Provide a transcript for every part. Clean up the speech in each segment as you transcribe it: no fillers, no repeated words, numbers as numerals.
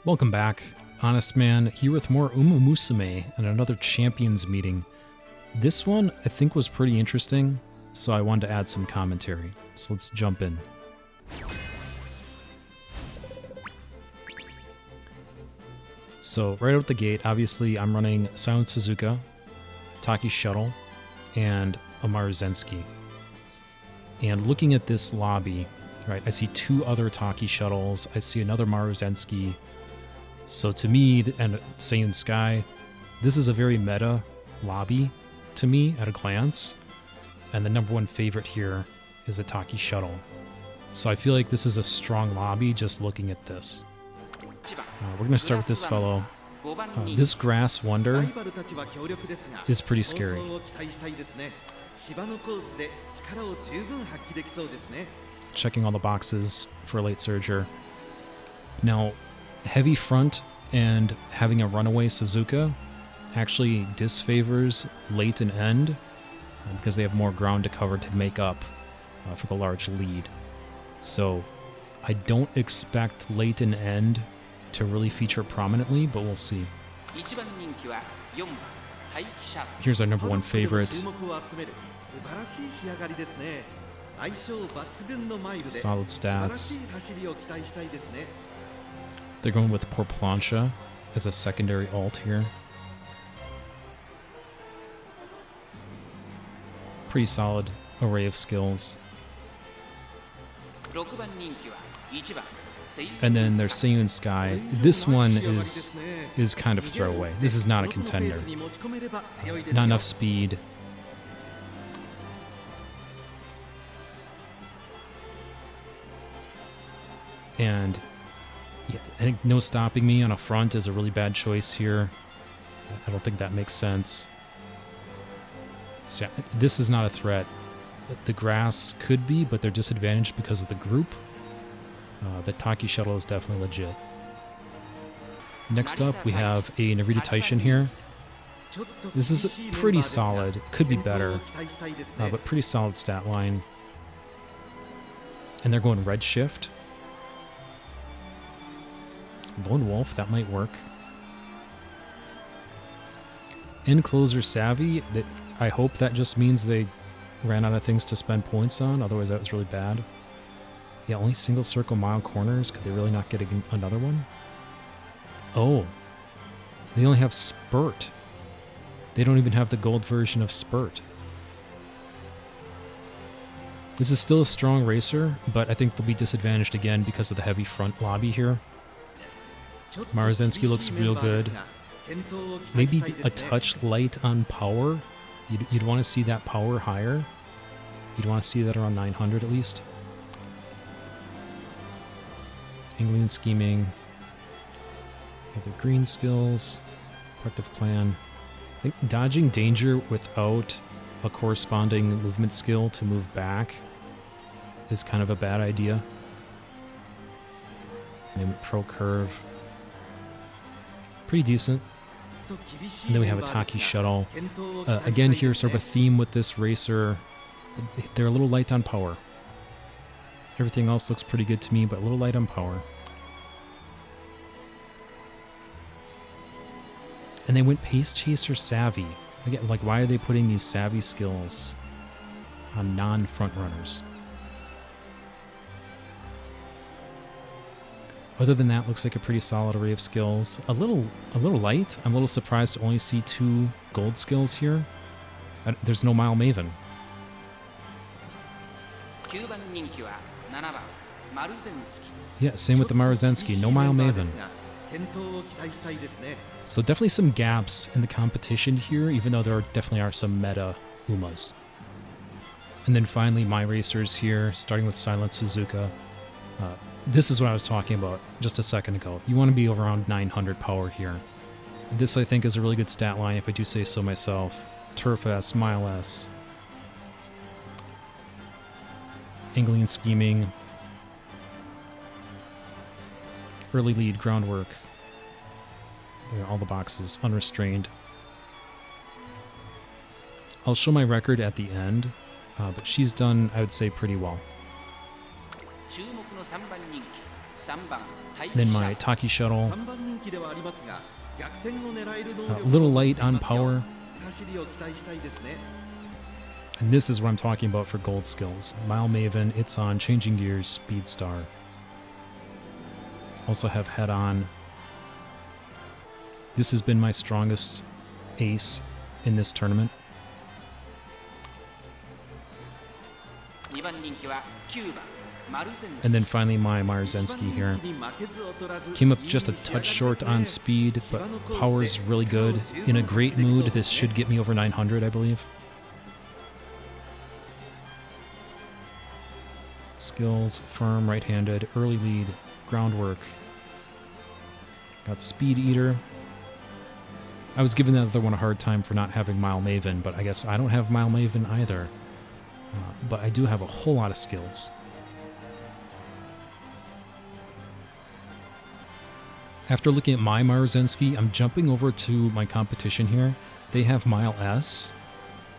Welcome back. Honest Man here with more Umamusume and another champions meeting. This one I think was pretty interesting, so I wanted to add some commentary. So let's jump in. So right out the gate, obviously I'm running Silent Suzuka, Taiki Shuttle, and Maruzensky. And looking at this lobby, right, I see two other Taiki Shuttles, I see another Maruzensky. So to me, and Saiyan Sky, this is a very meta lobby to me at a glance. And the number one favorite here is a Taiki Shuttle. So I feel like this is a strong lobby just looking at this. We're going to start with this fellow. This Grass Wonder is pretty scary. Checking all the boxes for a late surger. Now, heavy front and having a runaway Suzuka actually disfavors late and end because they have more ground to cover to make up for the large lead. So I don't expect late and end to really feature prominently, but we'll see. Here's our number one favorite. Solid stats. They're going with Poor Plancha as a secondary alt here. Pretty solid array of skills. And then there's Saiyan Sky. This one is kind of throwaway. This is not a contender. Not enough speed. And yeah, I think no stopping me on a front is a really bad choice here. I don't think that makes sense. So yeah, this is not a threat. The grass could be, but they're disadvantaged because of the group. The Taiki Shuttle is definitely legit. Next up, we have a Narita Taishin here. This is pretty solid. It could be better, but pretty solid stat line. And they're going Red Shift. Lone Wolf, that might work. Encloser Savvy, I hope that just means they ran out of things to spend points on, otherwise that was really bad. Yeah, only single circle mile corners, could they really not get another one? Oh, they only have Spurt. They don't even have the gold version of Spurt. This is still a strong racer, but I think they'll be disadvantaged again because of the heavy front lobby here. Maruzensky looks real good. Maybe a touch light on power. You'd want to see that power higher. You'd want to see that around 900 at least. Angling and scheming. Have the green skills. Protective plan. I think dodging danger without a corresponding movement skill to move back is kind of a bad idea. Name it Pro Curve. Pretty decent. And then we have a Taiki Shuttle. Again, here sort of a theme with this racer. They're a little light on power. Everything else looks pretty good to me, but a little light on power. And they went Pace Chaser Savvy. Again, like, why are they putting these savvy skills on non-front runners? Other than that, looks like a pretty solid array of skills. A little light. I'm a little surprised to only see 2 gold skills here. There's no Mile Maven. Yeah, same with the Maruzensky. No Mile Maven. So definitely some gaps in the competition here, even though there definitely are some meta Umas. And then finally, my racers here, starting with Silent Suzuka. This is what I was talking about just a second ago. You want to be around 900 power here. This, I think, is a really good stat line, if I do say so myself. Turf S, Mile S. Angling and scheming. Early lead, groundwork. All the boxes, unrestrained. I'll show my record at the end, but she's done, I would say, pretty well. Then my Taiki Shuttle, a little light on power. And this is what I'm talking about for gold skills. Mile Maven, It's On, Changing Gears, Speed Star. Also have Head On. This has been my strongest ace in this tournament. And then finally my Maruzensky here. Came up just a touch short on speed, but power's really good. In a great mood, this should get me over 900, I believe. Skills, firm, right-handed, early lead, groundwork. Got Speed Eater. I was giving the other one a hard time for not having Mile Maven, but I guess I don't have Mile Maven either. But I do have a whole lot of skills. After looking at my Maruzensky, I'm jumping over to my competition here. They have Mile S,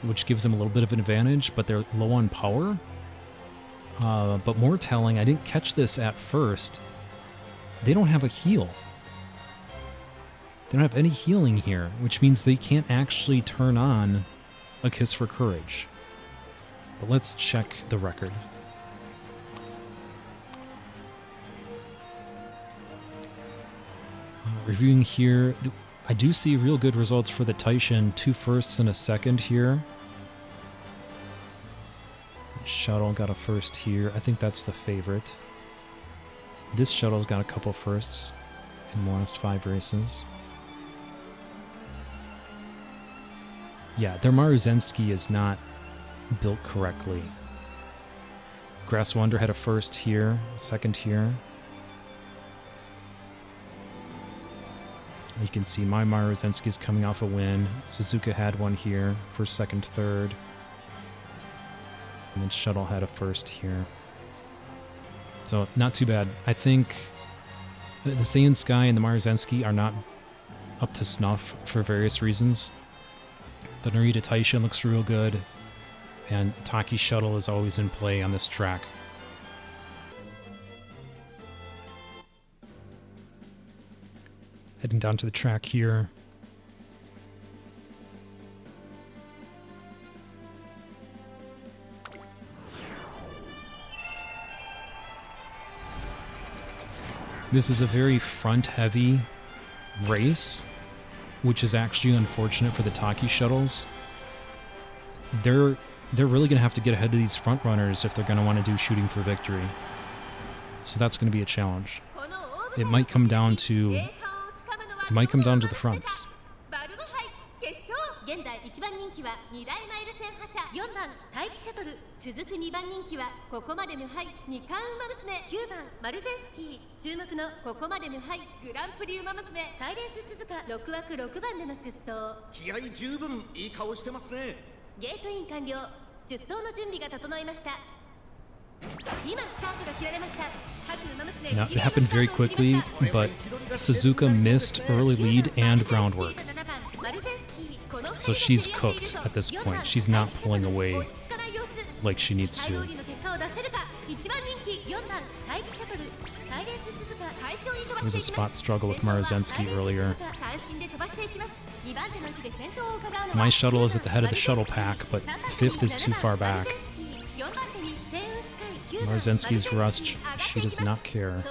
which gives them a little bit of an advantage, but they're low on power. But more telling, I didn't catch this at first. They don't have a heal. They don't have any healing here, which means they can't actually turn on a Kiss for Courage. But let's check the record. Reviewing here, I do see real good results for the Taishin. 2 firsts and a second here. Shuttle got a first here. I think that's the favorite. This Shuttle's got a couple firsts in the last 5 races. Yeah, their Maruzensky is not built correctly. Grass Wonder had a first here, second here. You can see my Maruzensky is coming off a win. Suzuka had one here, first, second, third. And then Shuttle had a first here. So, not too bad. I think the Saiyan Sky and the Maruzensky are not up to snuff for various reasons. The Narita Taishin looks real good, and Taiki Shuttle is always in play on this track. Heading down to the track here. This is a very front-heavy race, which is actually unfortunate for the Taiki Shuttles. They're really going to have to get ahead of these front runners if they're going to want to do shooting for victory. So that's going to be a challenge. It might come down to the fronts. 現在1番人気は2大マイル線覇者4番大気シャトル続く2番人気はここまで無敗2冠ウマ娘9番マルゼンスキー注目のここまで無敗グランプリウマ娘サイレンス鈴鹿6枠6番での出走気合十分いい顔してますねゲートイン完了出走の準備が整いました今スタートが切られました各ウマ娘 Now, it happened very quickly, but Suzuka missed early lead and groundwork. So she's cooked at this point. She's not pulling away like she needs to. There was a spot struggle with Maruzensky earlier. My shuttle is at the head of the shuttle pack, but 5th is too far back. Maruzensky's rushed. She does not care.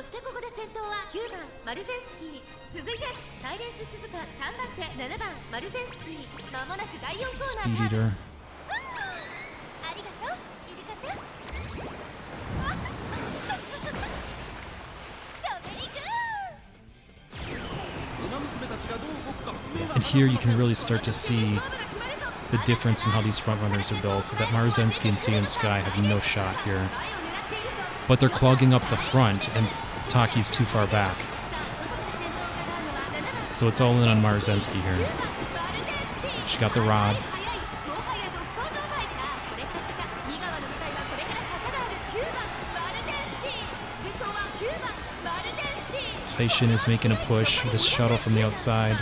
Speed Eater. And here you can really start to see the difference in how these front runners are built. That Maruzensky and Saiyan Sky have no shot here. But they're clogging up the front, and Taki's too far back. So it's all in on Maruzensky here. She got the rod. Taishin is making a push. This shuttle from the outside.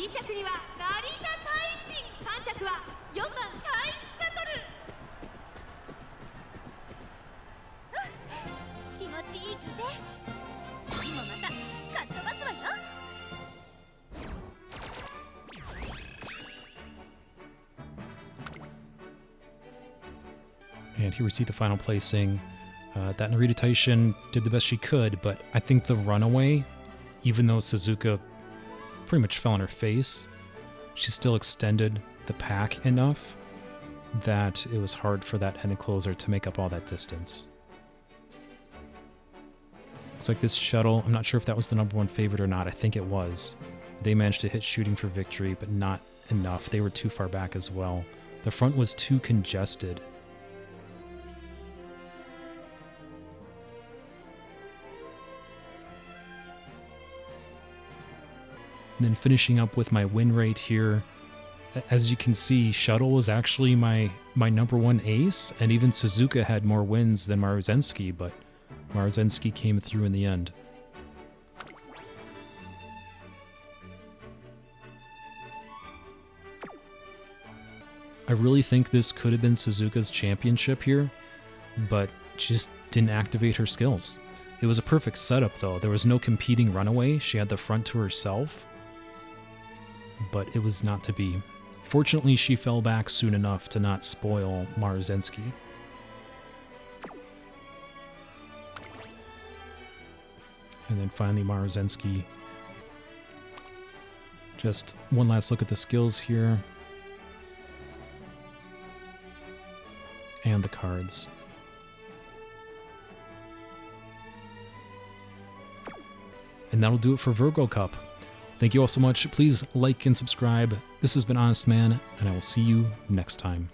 2着には成田大臣、3着は4番タイキシャトル。気持ちいい風、次もまたかっ飛ばすわよ。And here we see the final placing. That Narita Taishin did the best she could, but I think the runaway, even though Suzuka pretty much fell on her face, she still extended the pack enough that it was hard for that head closer to make up all that distance. Looks like this shuttle, I'm not sure if that was the #1 favorite or not. I think it was. They managed to hit shooting for victory, but not enough. They were too far back as well. The front was too congested. And then finishing up with my win rate here. As you can see, Shuttle was actually my #1 ace, and even Suzuka had more wins than Maruzensky, but Maruzensky came through in the end. I really think this could have been Suzuka's championship here, but she just didn't activate her skills. It was a perfect setup though. There was no competing runaway. She had the front to herself, but it was not to be. Fortunately, she fell back soon enough to not spoil Maruzensky. And then finally Maruzensky. Just one last look at the skills here. And the cards. And that'll do it for Virgo Cup. Thank you all so much. Please like and subscribe. This has been Honestman, and I will see you next time.